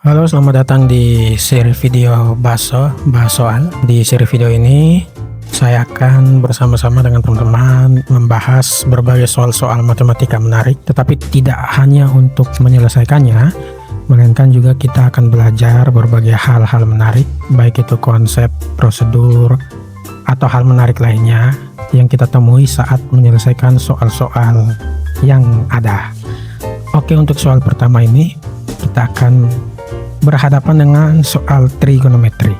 Halo, selamat datang di seri video bahas soal. Di seri video ini saya akan bersama-sama dengan teman-teman membahas berbagai soal-soal matematika menarik, tetapi tidak hanya untuk menyelesaikannya, melainkan juga kita akan belajar berbagai hal-hal menarik, baik itu konsep, prosedur, atau hal menarik lainnya yang kita temui saat menyelesaikan soal-soal yang ada. Oke, untuk soal pertama ini kita akan berhadapan dengan soal trigonometri.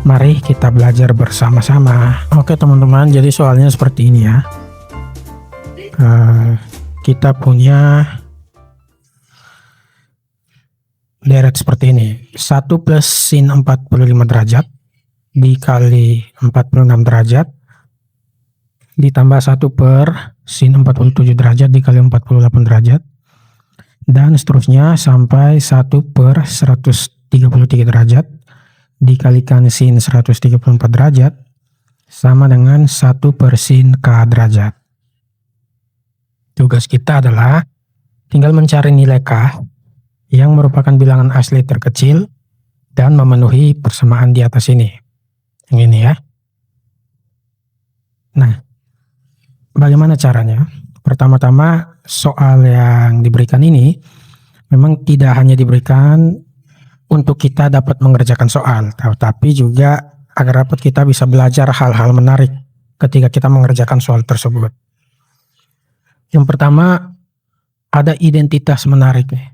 Mari kita belajar bersama-sama. Oke teman-teman, jadi soalnya seperti ini ya. Kita punya deret seperti ini. 1 plus sin 45 derajat dikali 46 derajat ditambah 1 per sin 47 derajat dikali 48 derajat, dan seterusnya sampai 1 per 133 derajat dikalikan sin 134 derajat sama dengan 1 per sin k derajat. Tugas kita adalah tinggal mencari nilai k yang merupakan bilangan asli terkecil dan memenuhi persamaan di atas ini. Yang ini ya. Nah, bagaimana caranya? Pertama-tama, soal yang diberikan ini memang tidak hanya diberikan untuk kita dapat mengerjakan soal, tapi juga agar dapat kita bisa belajar hal-hal menarik ketika kita mengerjakan soal tersebut. Yang pertama, ada identitas menarik nih.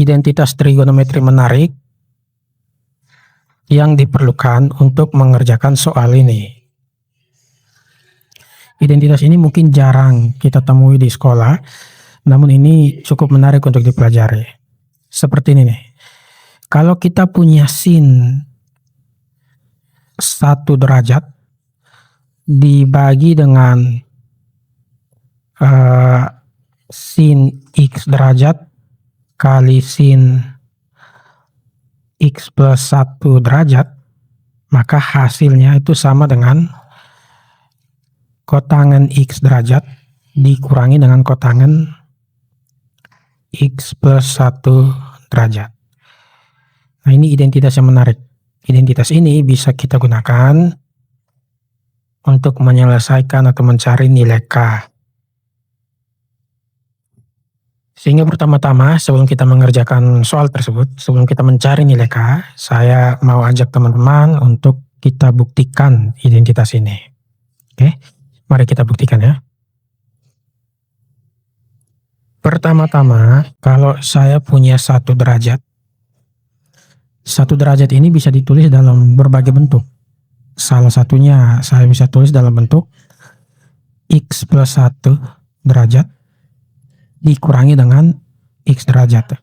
Identitas trigonometri menarik yang diperlukan untuk mengerjakan soal ini. Identitas ini mungkin jarang kita temui di sekolah, namun ini cukup menarik untuk dipelajari. Seperti ini nih. Kalau kita punya sin 1 derajat dibagi dengan sin x derajat kali sin x plus 1 derajat, maka hasilnya itu sama dengan kotangan x derajat dikurangi dengan kotangan x plus 1 derajat. Nah, ini identitas yang menarik. Identitas ini bisa kita gunakan untuk menyelesaikan atau mencari nilai k. Sehingga pertama-tama sebelum kita mengerjakan soal tersebut, sebelum kita mencari nilai k, saya mau ajak teman-teman untuk kita buktikan identitas ini. Oke? Mari kita buktikan ya. Pertama-tama, kalau saya punya 1 derajat, 1 derajat ini bisa ditulis dalam berbagai bentuk. Salah satunya saya bisa tulis dalam bentuk x plus 1 derajat dikurangi dengan x derajat.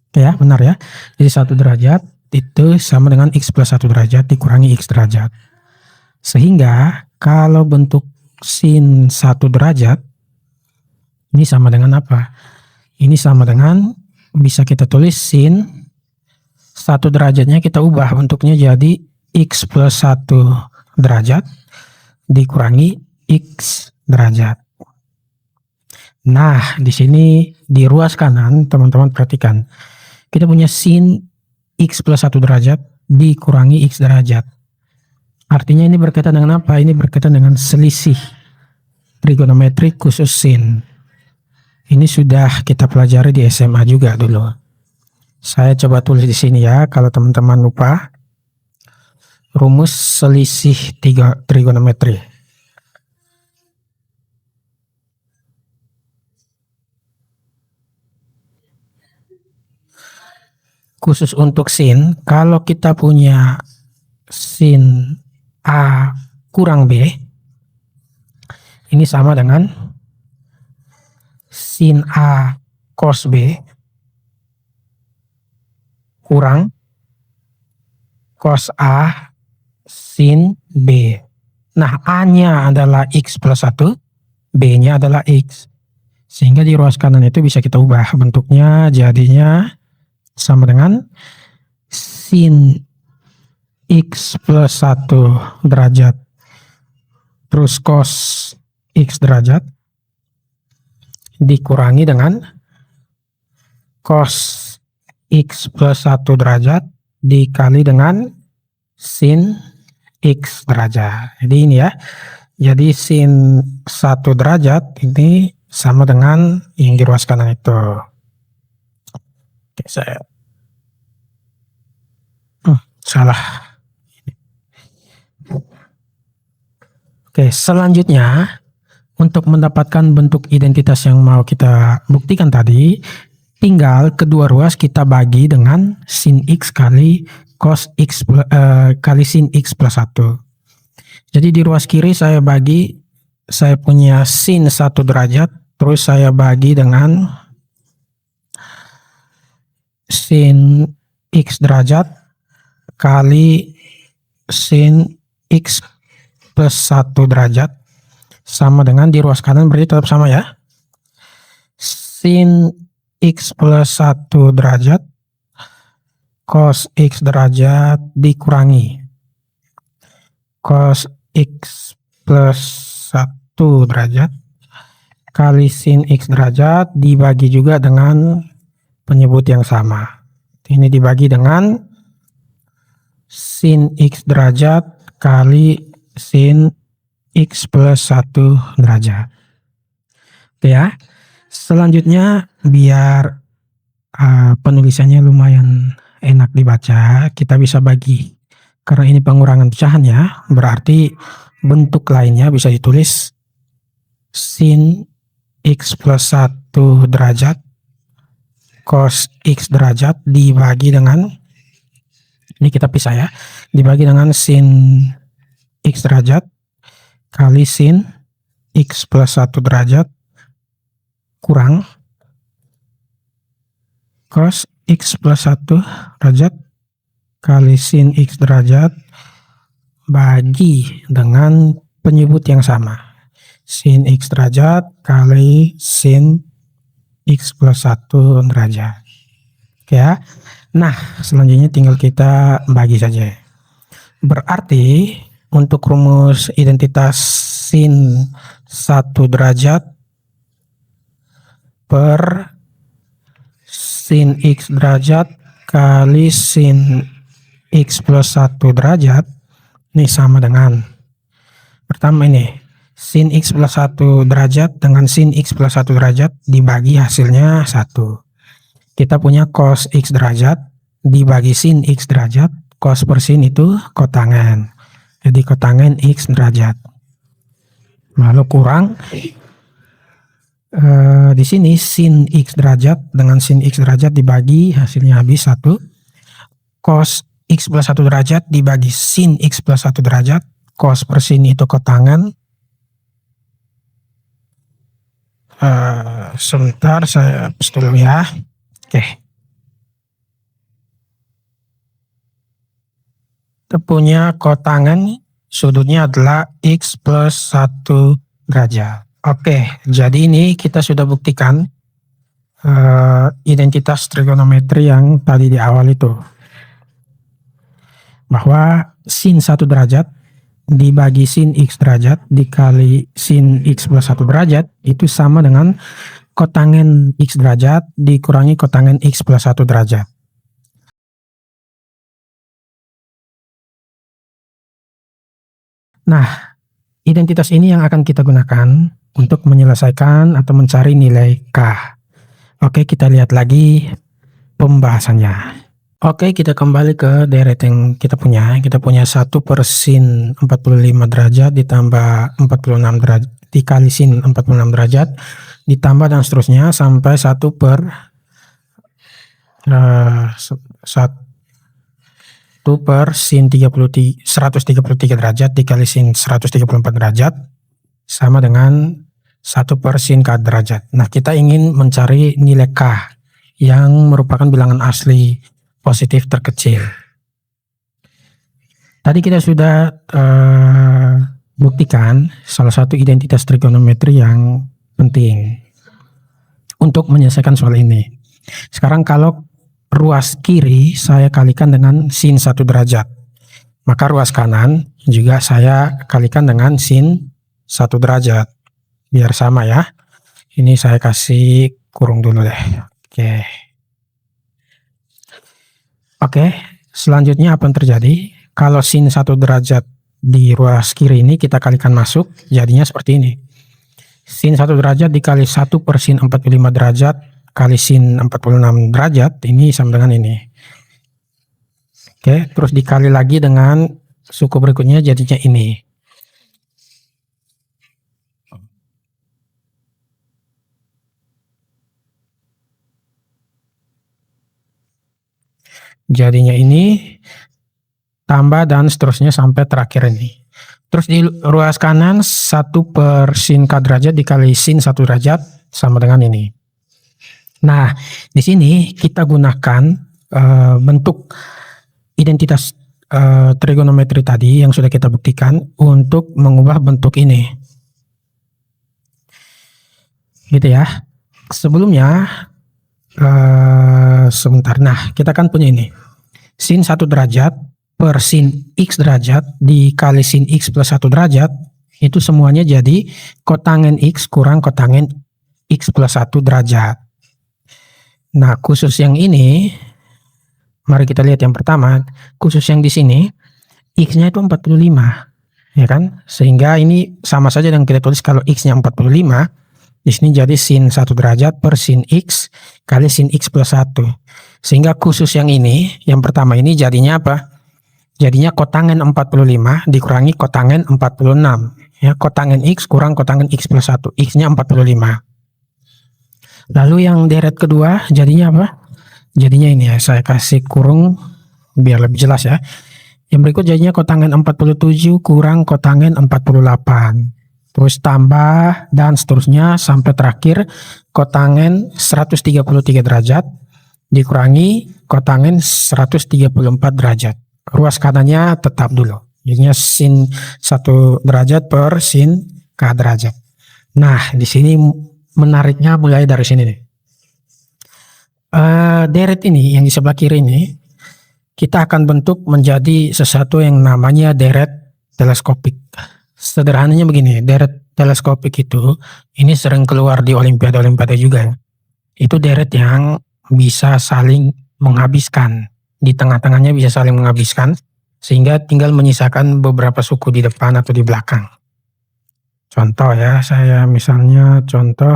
Oke ya, benar ya. Jadi 1 derajat itu sama dengan x plus 1 derajat dikurangi x derajat. Sehingga kalau bentuk sin 1 derajat ini sama dengan apa? Ini sama dengan, bisa kita tulis sin 1 derajatnya kita ubah bentuknya jadi x plus 1 derajat dikurangi x derajat. Nah, di sini di ruas kanan teman-teman perhatikan. Kita punya sin x plus 1 derajat dikurangi x derajat. Artinya ini berkaitan dengan apa? Ini berkaitan dengan selisih trigonometri khusus sin. Ini sudah kita pelajari di SMA juga dulu. Saya coba tulis di sini ya, kalau teman-teman lupa. Rumus selisih trigonometri. Khusus untuk sin, kalau kita punya sin A kurang B, ini sama dengan sin A cos B kurang cos A sin B. Nah, A-nya adalah x plus 1, B-nya adalah x. Sehingga di ruas kanan itu bisa kita ubah bentuknya jadinya sama dengan sin x plus 1 derajat terus cos x derajat dikurangi dengan cos X plus 1 derajat dikali dengan sin X derajat. Jadi ini ya. Jadi sin 1 derajat ini sama dengan yang di ruas kanan itu. Oke, saya salah. Oke, selanjutnya untuk mendapatkan bentuk identitas yang mau kita buktikan tadi, tinggal kedua ruas kita bagi dengan sin X kali cos X kali sin X plus 1. Jadi di ruas kiri saya punya sin 1 derajat, terus saya bagi dengan sin X derajat kali sin X plus 1 derajat, sama dengan di ruas kanan berarti tetap sama ya. Sin X plus 1 derajat cos X derajat dikurangi cos X plus 1 derajat kali sin X derajat dibagi juga dengan penyebut yang sama. Ini dibagi dengan sin X derajat kali sin X plus 1 derajat. Oke ya. Selanjutnya biar penulisannya lumayan enak dibaca, kita bisa bagi. Karena ini pengurangan pecahan ya, berarti bentuk lainnya bisa ditulis sin X plus 1 derajat cos X derajat dibagi dengan, ini kita pisah ya, dibagi dengan sin X derajat kali sin X plus 1 derajat kurang cos X plus 1 derajat kali sin X derajat bagi dengan penyebut yang sama, sin X derajat kali sin X plus 1 derajat. Oke ya. Nah, selanjutnya tinggal kita bagi saja. Berarti untuk rumus identitas sin 1 derajat per sin X derajat kali sin X plus 1 derajat ini sama dengan, pertama ini sin X plus 1 derajat dengan sin X plus 1 derajat dibagi hasilnya 1. Kita punya cos X derajat dibagi sin X derajat, cos per sin itu kotangan, jadi kotangan X derajat, lalu kurang di sini sin X derajat dengan sin X derajat dibagi hasilnya habis 1, cos X plus 1 derajat dibagi sin X plus 1 derajat, cos per sin itu kotangan. Sebentar saya hapus dulu ya. Oke. Kita punya kotangan sudutnya adalah X plus 1 derajat. Oke, jadi ini kita sudah buktikan identitas trigonometri yang tadi di awal itu. Bahwa sin 1 derajat dibagi sin X derajat dikali sin X plus 1 derajat itu sama dengan kotangen X derajat dikurangi kotangen X plus 1 derajat. Nah, identitas ini yang akan kita gunakan untuk menyelesaikan atau mencari nilai K. Oke, kita lihat lagi pembahasannya. Oke, kita kembali ke deret yang kita punya. Kita punya 1 per sin 45 derajat ditambah 46 derajat dikali sin 46 derajat ditambah dan seterusnya sampai 1 per 1 per sin 133 derajat dikali sin 134 derajat sama dengan 1 per sin K derajat. Nah, kita ingin mencari nilai K yang merupakan bilangan asli positif terkecil. Tadi kita sudah buktikan salah satu identitas trigonometri yang penting untuk menyelesaikan soal ini. Sekarang kalau ruas kiri saya kalikan dengan sin 1 derajat, maka ruas kanan juga saya kalikan dengan sin 1 derajat. Biar sama ya. Ini saya kasih kurung dulu deh. Oke. Oke, selanjutnya apa yang terjadi? Kalau sin 1 derajat di ruas kiri ini kita kalikan masuk, jadinya seperti ini. Sin 1 derajat dikali 1 per sin 45 derajat kali sin 46 derajat, ini sama dengan ini. Oke, terus dikali lagi dengan suku berikutnya jadinya ini. Jadinya ini tambah dan seterusnya sampai terakhir ini. Terus di ruas kanan 1 per sin k derajat dikali sin 1 derajat sama dengan ini. Nah, di sini kita gunakan bentuk identitas trigonometri tadi yang sudah kita buktikan untuk mengubah bentuk ini. Gitu ya. Sebelumnya sebentar. Nah, kita kan punya ini. Sin 1 derajat per sin x derajat dikali sin x plus 1 derajat, itu semuanya jadi kotangen x kurang kotangen x plus 1 derajat. Nah, khusus yang ini, mari kita lihat yang pertama, khusus yang di sini, x-nya itu 45, ya kan? Sehingga ini sama saja dengan kita tulis kalau x-nya 45, di sini jadi sin 1 derajat per sin x kali sin x plus 1. Sehingga khusus yang ini, yang pertama ini jadinya apa? Jadinya kotangen 45 dikurangi kotangen 46. Ya, kotangen x kurang kotangen x plus 1. X-nya 45. Lalu yang deret kedua jadinya apa? Jadinya ini ya, saya kasih kurung biar lebih jelas ya. Yang berikut jadinya kotangen 47 kurang kotangen 48. Terus tambah dan seterusnya sampai terakhir kotangen 133 derajat dikurangi kotangen 134 derajat. Ruas kanannya tetap dulu. Jadinya sin 1 derajat per sin k derajat. Nah, di sini menariknya mulai dari sini nih. Deret ini yang di sebelah kiri ini kita akan bentuk menjadi sesuatu yang namanya deret teleskopik. Sederhananya begini, deret teleskopik itu ini sering keluar di olimpiade-olimpiade juga ya. Itu deret yang bisa saling menghabiskan. Di tengah-tengahnya bisa saling menghabiskan sehingga tinggal menyisakan beberapa suku di depan atau di belakang. Contoh ya, saya misalnya contoh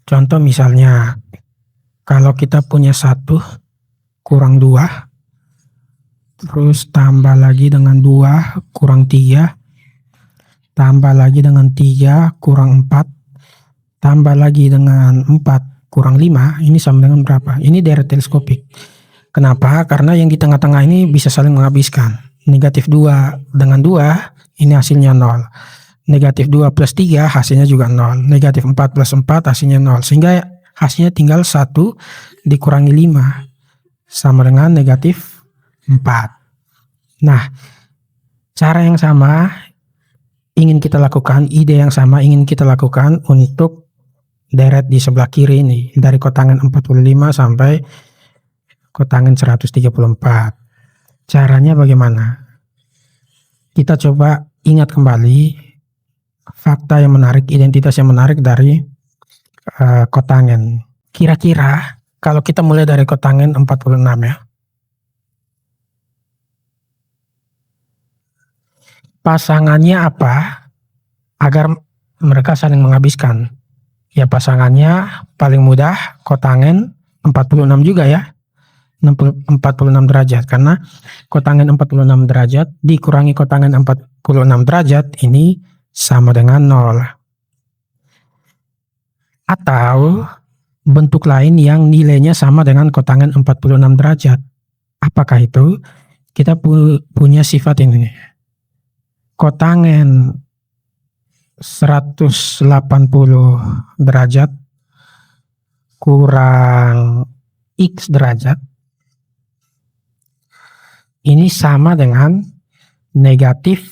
contoh misalnya kalau kita punya 1 kurang 2 terus tambah lagi dengan 2 kurang 3 tambah lagi dengan 3 kurang 4 tambah lagi dengan 4 kurang 5, ini sama dengan berapa? Ini deret teleskopik. Kenapa? Karena yang di tengah-tengah ini bisa saling menghabiskan. Negatif 2 dengan 2 ini hasilnya 0. Negatif 2 plus 3 hasilnya juga 0. Negatif 4 plus 4 hasilnya 0. Sehingga hasilnya tinggal 1 dikurangi 5 sama dengan negatif 4. Nah, cara yang sama ingin kita lakukan, ide yang sama ingin kita lakukan untuk deret di sebelah kiri ini. Dari kotangen 45 sampai kotangen 134. Caranya bagaimana? Kita coba ingat kembali fakta yang menarik, identitas yang menarik dari kotangen. Kira-kira kalau kita mulai dari kotangen 46 ya. Pasangannya apa agar mereka saling menghabiskan? Ya pasangannya paling mudah kotangen 46 juga ya. 46 derajat karena kotangen 46 derajat dikurangi kotangen 46 derajat ini sama dengan 0. Atau bentuk lain yang nilainya sama dengan kotangen 46 derajat. Apakah itu? Kita punya sifat ini. Kotangen 180 derajat kurang x derajat ini sama dengan negatif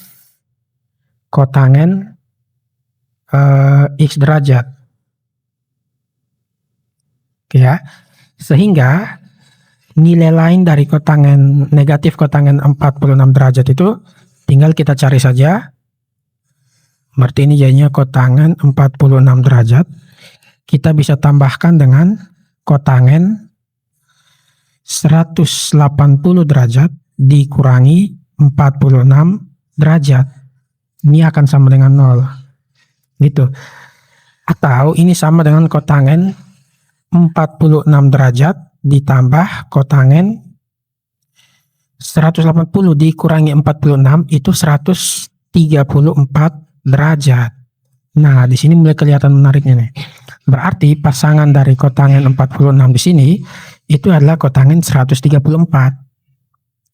kotangen x derajat. Oke ya. Sehingga nilai lain dari kotangen negatif kotangen 46 derajat itu tinggal kita cari saja. Berarti ini jadinya kotangen 46 derajat. Kita bisa tambahkan dengan kotangen 180 derajat dikurangi 46 derajat. Ini akan sama dengan 0. Gitu. Atau ini sama dengan kotangen 46 derajat ditambah kotangen 180 dikurangi 46 itu 134 derajat. Nah, di sini mulai kelihatan menariknya nih. Berarti pasangan dari kotangen 46 di sini itu adalah kotangen 134.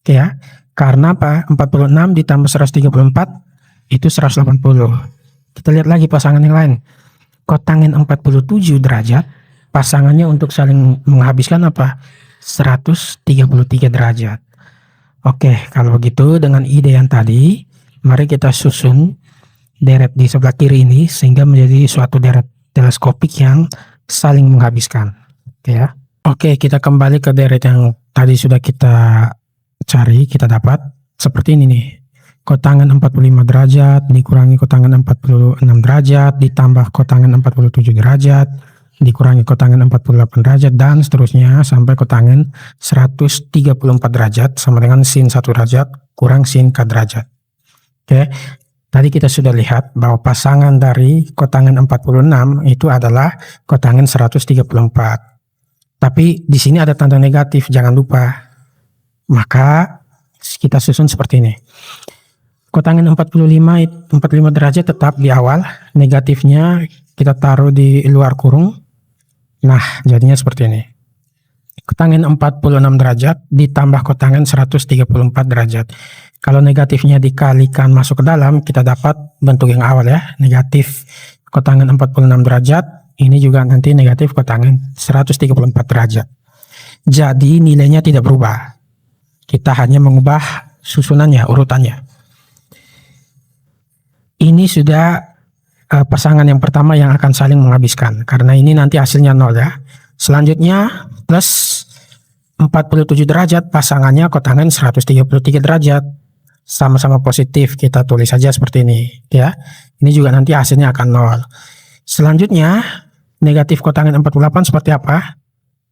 Oke ya. Karena apa? 46 ditambah 134 itu 180. Kita lihat lagi pasangan yang lain. Kotangen 47 derajat, pasangannya untuk saling menghabiskan apa? 133 derajat. Oke, kalau begitu dengan ide yang tadi, mari kita susun deret di sebelah kiri ini sehingga menjadi suatu deret teleskopik yang saling menghabiskan. Oke ya. Oke, kita kembali ke deret yang tadi sudah kita cari, kita dapat seperti ini nih. Kotangen 45 derajat dikurangi kotangen 46 derajat ditambah kotangen 47 derajat dikurangi kotangen 48 derajat dan seterusnya sampai kotangen 134 derajat sama dengan sin 1 derajat kurang sin k derajat. Oke. Tadi kita sudah lihat bahwa pasangan dari kotangen 46 itu adalah kotangen 134. Tapi di sini ada tanda negatif, jangan lupa. Maka kita susun seperti ini. Kotangen 45 derajat tetap di awal, negatifnya kita taruh di luar kurung. Nah, jadinya seperti ini. Kotangen 46 derajat ditambah kotangen 134 derajat. Kalau negatifnya dikalikan masuk ke dalam, kita dapat bentuk yang awal ya, negatif kotangen 46 derajat, ini juga nanti negatif kotangen 134 derajat. Jadi nilainya tidak berubah. Kita hanya mengubah susunannya, urutannya. Ini sudah pasangan yang pertama yang akan saling menghabiskan. Karena ini nanti hasilnya 0 ya. Selanjutnya plus 47 derajat pasangannya kotangen 133 derajat. Sama-sama positif, kita tulis saja seperti ini ya. Ini juga nanti hasilnya akan 0. Selanjutnya negatif kotangen 48 seperti apa?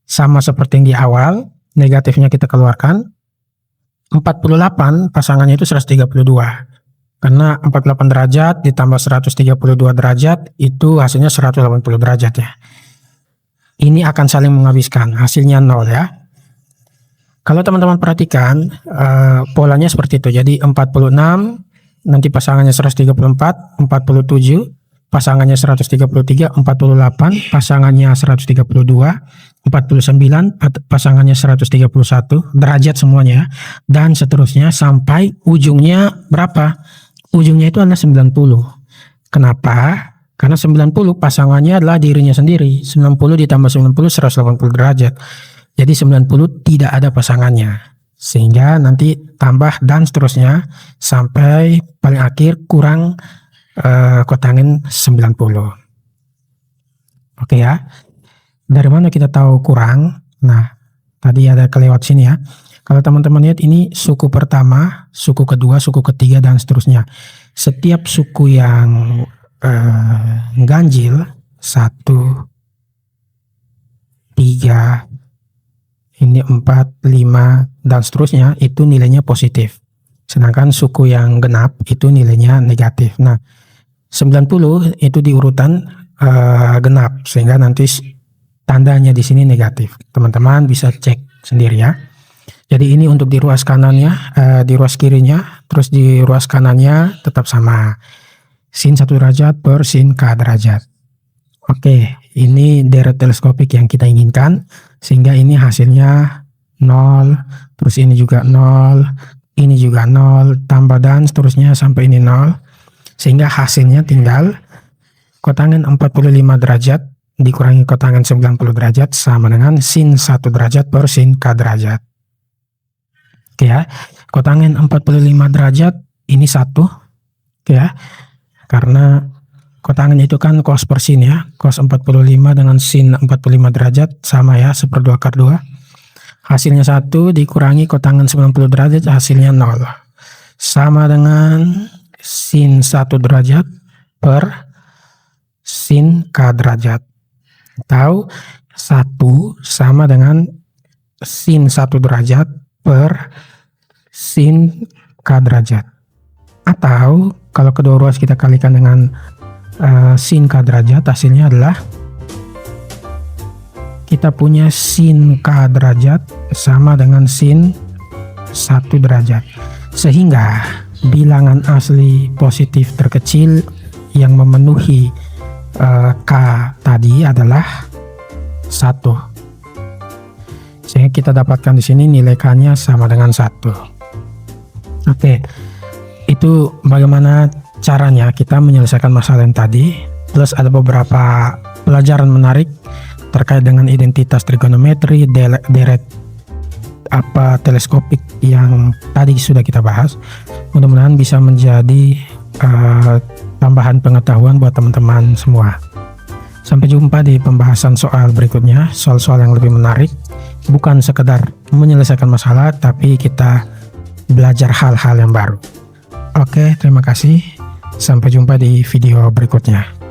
Sama seperti yang di awal, negatifnya kita keluarkan. 48 pasangannya itu 132. Karena 48 derajat ditambah 132 derajat itu hasilnya 180 derajat ya. Ini akan saling menghabiskan, hasilnya 0 ya. Kalau teman-teman perhatikan polanya seperti itu. Jadi 46 nanti pasangannya 134, 47 pasangannya 133, 48 pasangannya 132, 49 pasangannya 131 derajat semuanya dan seterusnya sampai ujungnya berapa? Ujungnya itu adalah 90. Kenapa? Karena 90 pasangannya adalah dirinya sendiri. 90 ditambah 90 180 derajat. Jadi 90 tidak ada pasangannya. Sehingga nanti tambah dan seterusnya sampai paling akhir kurang kotangen 90. Oke ya. Dari mana kita tahu kurang? Nah, tadi ada kelewat sini ya. Kalau teman-teman lihat ini suku pertama, suku kedua, suku ketiga dan seterusnya. Setiap suku yang ganjil 1, 3, ini 4, 5 dan seterusnya itu nilainya positif. Sedangkan suku yang genap itu nilainya negatif. Nah, 90 itu di urutan genap sehingga nanti tandanya di sini negatif. Teman-teman bisa cek sendiri ya. Jadi ini untuk di ruas kanannya, di ruas kirinya, terus di ruas kanannya tetap sama. Sin 1 derajat per sin k derajat. Oke, ini deret teleskopik yang kita inginkan. Sehingga ini hasilnya 0, terus ini juga 0, ini juga 0, tambah dan seterusnya sampai ini 0. Sehingga hasilnya tinggal kotangen 45 derajat dikurangi kotangen 90 derajat sama dengan sin 1 derajat per sin k derajat. Oke ya, kotangen 45 derajat ini 1. Oke ya, karena Kotangan itu kan cos per sin ya. Cos 45 dengan sin 45 derajat sama ya, 1/2 akar 2. Hasilnya 1 dikurangi kotangan 90 derajat, hasilnya 0. Sama dengan sin 1 derajat per sin k derajat. Atau 1 sama dengan sin 1 derajat per sin k derajat. Atau kalau kedua ruas kita kalikan dengan sin k derajat, hasilnya adalah kita punya sin k derajat sama dengan sin 1 derajat. Sehingga bilangan asli positif terkecil yang memenuhi k tadi adalah 1. Sehingga kita dapatkan di sini nilai k-nya sama dengan 1. Oke. Itu bagaimana caranya kita menyelesaikan masalah yang tadi, plus ada beberapa pelajaran menarik terkait dengan identitas trigonometri, deret teleskopik yang tadi sudah kita bahas. Mudah-mudahan bisa menjadi tambahan pengetahuan buat teman-teman semua. Sampai jumpa di pembahasan soal berikutnya, soal-soal yang lebih menarik, bukan sekedar menyelesaikan masalah, tapi kita belajar hal-hal yang baru. Oke, terima kasih. Sampai jumpa di video berikutnya.